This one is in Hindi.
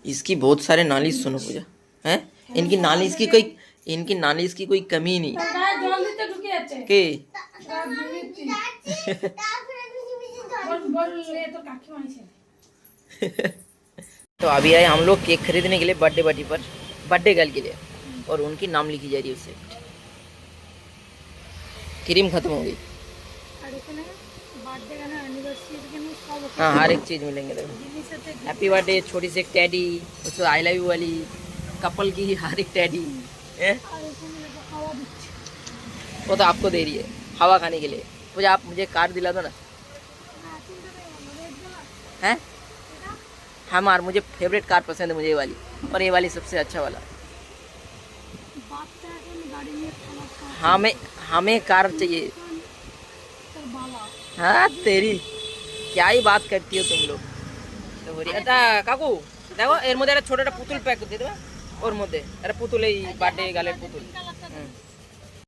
इसकी बहुत सारे नालिश सुनो पूजा हैं। इनकी नालिश की कोई कमी नहीं के तो अभी आए हम लोग केक खरीदने के लिए बर्थडे पार्टी पर, बर्थडे गर्ल के लिए, और उनकी नाम लिखी जा रही है उससे। क्रीम खत्म हो गई। हाँ हर एक चीज़ मिलेंगे। देखो हैप्पी बर्थडे, छोटी सी एक टैडी, उसको आई लव यू वाली, कपल की हर एक टैडी है। वो तो आपको दे रही है हवा खाने के लिए। मुझे आप मुझे कार दिला दो ना। हैं हमार मुझे फेवरेट कार पसंद है मुझे ये वाली, और ये वाली सबसे अच्छा वाला। हमें कार चाहिए। हाँ तेरी क्या ही बात करती हो तुम लोग। तो बोली अच्छा काकू देखो एर मध्य छोटा पुतुल पैक दे दो और मध्य अरे पुतुल बर्थडे गाले पुतुल